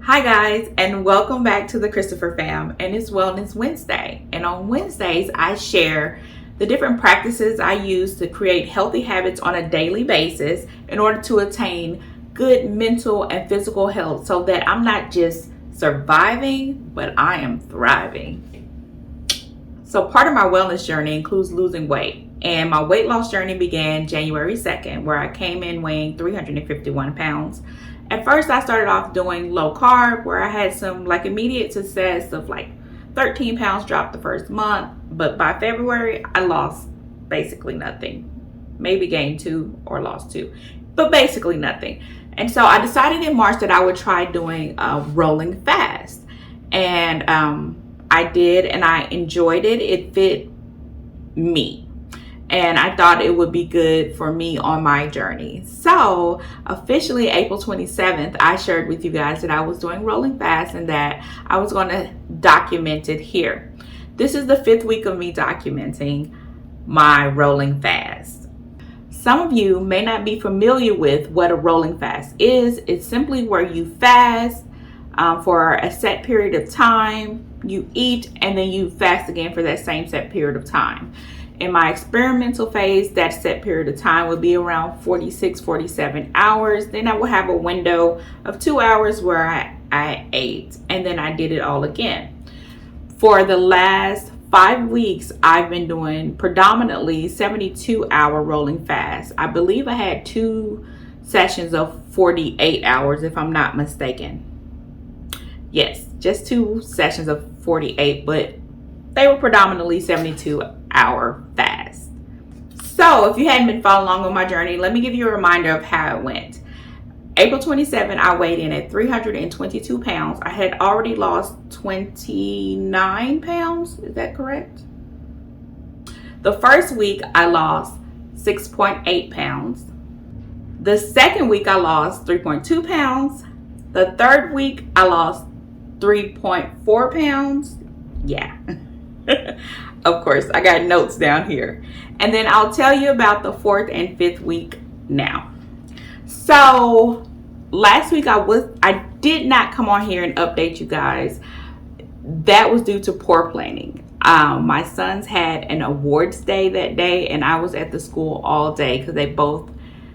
Hi guys, and welcome back to the Christopher Fam, and it's Wellness Wednesday. And on Wednesdays, I share the different practices I use to create healthy habits on a daily basis in order to attain good mental and physical health so that I'm not just surviving, but I am thriving. So part of my wellness journey includes losing weight, and my weight loss journey began January 2nd, where I came in weighing 351 pounds. At first, I started off doing low carb, where I had some immediate success of 13 pounds dropped the first month. But by February, I lost basically nothing. Maybe gained 2 or lost 2, but basically nothing. And so I decided in March that I would try doing a rolling fast. And I did, and I enjoyed it. It fit me. And I thought it would be good for me on my journey. So officially April 27th, I shared with you guys that I was doing rolling fast and that I was going to document it here. This is the 5th week of me documenting my rolling fast. Some of you may not be familiar with what a rolling fast is. It's simply where you fast for a set period of time, you eat, and then you fast again for that same set period of time. In my experimental phase, that set period of time would be around 46, 47 hours. Then I would have a window of 2 hours where I ate, and then I did it all again. For the last 5 weeks, I've been doing predominantly 72-hour rolling fast. I believe I had 2 sessions of 48 hours, if I'm not mistaken. Yes, just 2 sessions of 48, but they were predominantly 72-hour fast. So if you hadn't been following along on my journey, let me give you a reminder of how it went. April 27, I weighed in at 322 pounds. I had already lost 29 pounds. Is that correct? The first week, I lost 6.8 pounds. The second week, I lost 3.2 pounds. The third week, I lost 3.4 pounds. Yeah. Of course, I got notes down here. And then I'll tell you about the 4th and 5th week now. So last week I did not come on here and update you guys. That was due to poor planning. My sons had an awards day that day, and I was at the school all day because they both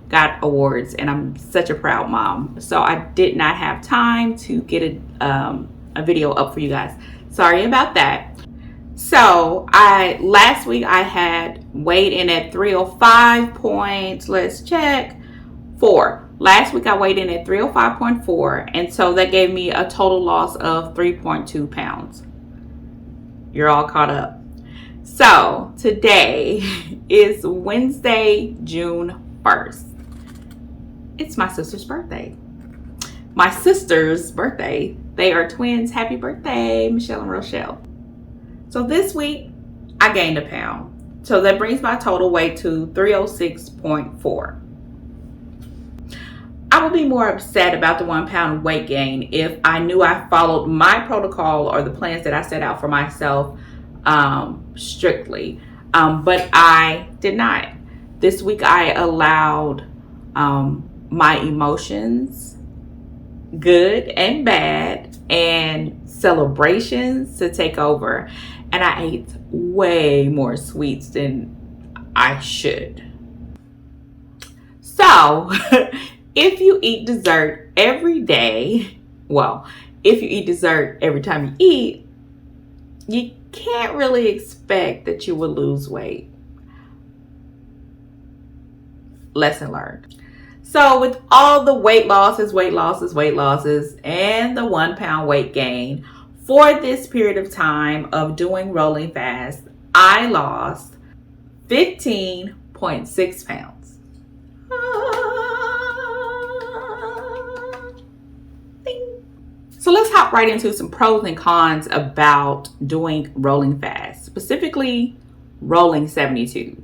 got awards, and I'm such a proud mom. So I did not have time to get a video up for you guys. Sorry about that. So last week I had weighed in at 305 points. Let's check. 4. Last week I weighed in at 305.4, and so that gave me a total loss of 3.2 pounds. You're all caught up. So today is Wednesday, June 1st. It's my sister's birthday. My sister's birthday. They are twins. Happy birthday, Michelle and Rochelle. So this week, I gained a pound. So that brings my total weight to 306.4. I would be more upset about the 1 pound weight gain if I knew I followed my protocol or the plans that I set out for myself strictly. But I did not. This week, I allowed my emotions, good and bad, and celebrations to take over. And I ate way more sweets than I should. So if you eat dessert every day, if you eat dessert every time you eat, you can't really expect that you will lose weight. Lesson learned. So with all the weight losses, and the 1 pound weight gain, for this period of time of doing rolling fast, I lost 15.6 pounds. So let's hop right into some pros and cons about doing rolling fast, specifically rolling 72.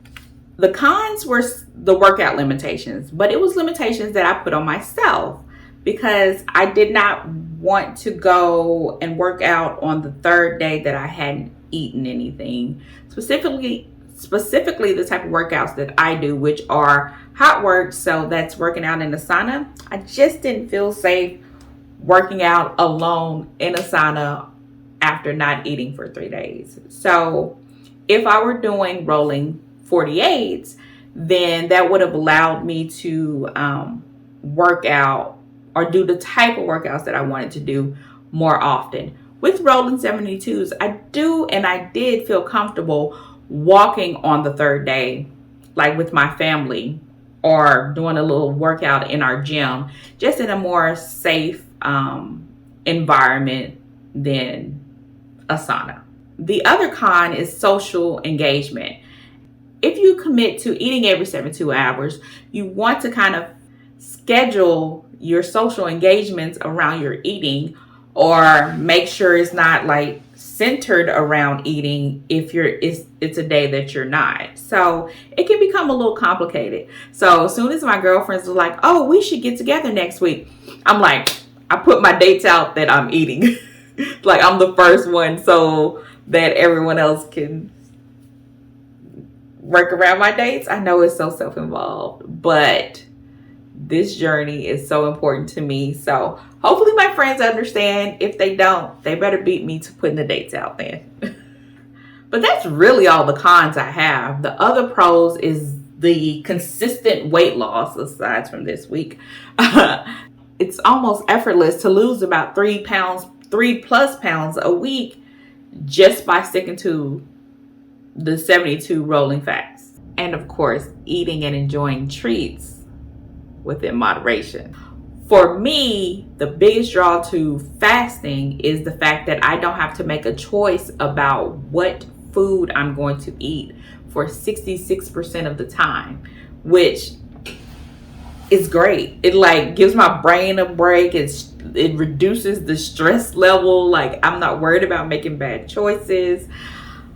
The cons were the workout limitations, but it was limitations that I put on myself because I did not want to go and work out on the 3rd day that I hadn't eaten anything. Specifically the type of workouts that I do, which are hot work. So that's working out in the sauna. I just didn't feel safe working out alone in a sauna after not eating for 3 days. So if I were doing rolling 48s, then that would have allowed me to work out or do the type of workouts that I wanted to do more often. With rolling 72s, I did feel comfortable walking on the third day, like with my family, or doing a little workout in our gym, just in a more safe environment than a sauna. The other con is social engagement. If you commit to eating every 72 hours, you want to kind of schedule your social engagements around your eating, or make sure it's not like centered around eating if it's a day that you're not. So it can become a little complicated. So as soon as my girlfriends are like, oh, we should get together next week, I'm like, I put my dates out that I'm eating. Like I'm the first one so that everyone else can work around my dates. I know it's so self-involved, but this journey is so important to me. So hopefully my friends understand. If they don't, they better beat me to putting the dates out then. But that's really all the cons I have. The other pros is the consistent weight loss, aside from this week. It's almost effortless to lose about 3+ pounds a week just by sticking to the 72 rolling fast. And of course, eating and enjoying treats within moderation. For me, the biggest draw to fasting is the fact that I don't have to make a choice about what food I'm going to eat for 66% of the time, which is great. It like gives my brain a break. It reduces the stress level. Like I'm not worried about making bad choices.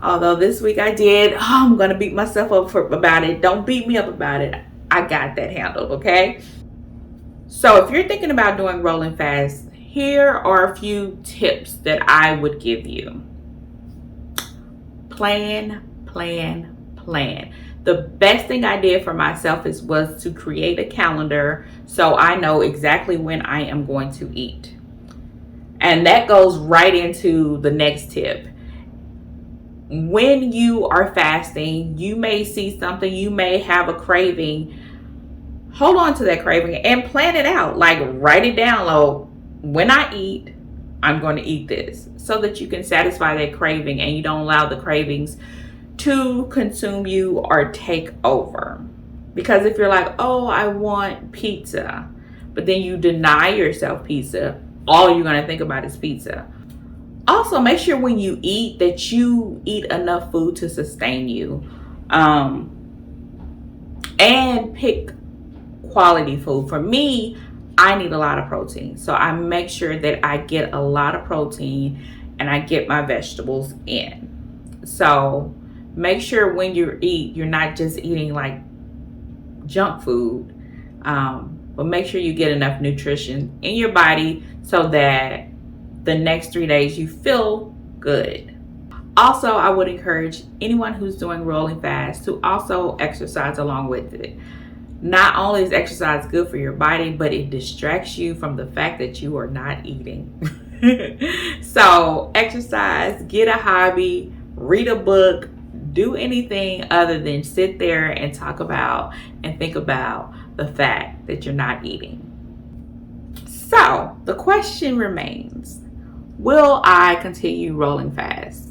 Although this week I did. Oh, I'm going to beat myself up about it. Don't beat me up about it. I got that handled, okay? So if you're thinking about doing rolling fast, here are a few tips that I would give you. Plan, plan, plan. The best thing I did for myself was to create a calendar so I know exactly when I am going to eat. And that goes right into the next tip. When you are fasting, you may see something, you may have a craving. Hold on to that craving and plan it out. Like write it down low. When I eat, I'm going to eat this, so that you can satisfy that craving and you don't allow the cravings to consume you or take over. Because if you're like, oh, I want pizza, but then you deny yourself pizza, all you're going to think about is pizza. Also, make sure when you eat that you eat enough food to sustain you. And pick quality food. For me, I need a lot of protein. So I make sure that I get a lot of protein and I get my vegetables in. So make sure when you eat, you're not just eating like junk food, but make sure you get enough nutrition in your body so that the next 3 days you feel good. Also, I would encourage anyone who's doing rolling fast to also exercise along with it. Not only is exercise good for your body, but it distracts you from the fact that you are not eating. So exercise, get a hobby, read a book, do anything other than sit there and talk about and think about the fact that you're not eating. So the question remains, will I continue rolling fast?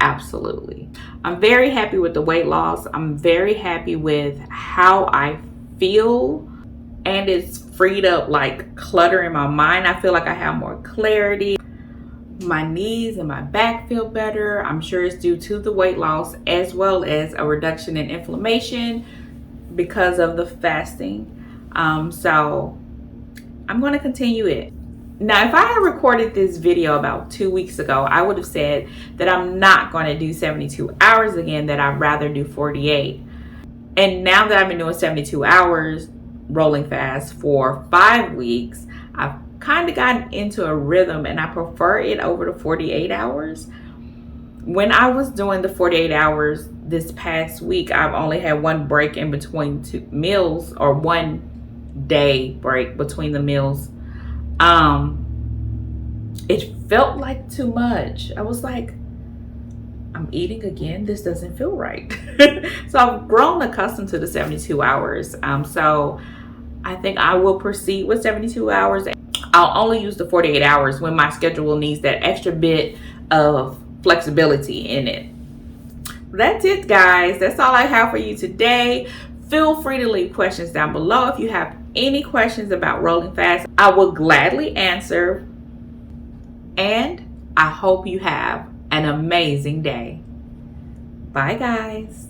Absolutely. I'm very happy with the weight loss. I'm very happy with how I feel, and it's freed up like clutter in my mind. I feel like I have more clarity. My knees and my back feel better. I'm sure it's due to the weight loss as well as a reduction in inflammation because of the fasting. So I'm going to continue it. Now, if I had recorded this video about 2 weeks ago, I would have said that I'm not going to do 72 hours again, that I'd rather do 48. And now that I've been doing 72 hours rolling fast for 5 weeks, I've kind of gotten into a rhythm and I prefer it over the 48 hours. When I was doing the 48 hours this past week, I've only had one break in between 2 meals, or 1 day break between the meals. It felt like too much. I was like, I'm eating again. This doesn't feel right. So I've grown accustomed to the 72 hours. So I think I will proceed with 72 hours. I'll only use the 48 hours when my schedule needs that extra bit of flexibility in it. That's it, guys. That's all I have for you today. Feel free to leave questions down below. If you have any questions about rolling fast, I will gladly answer. And I hope you have an amazing day. Bye, guys.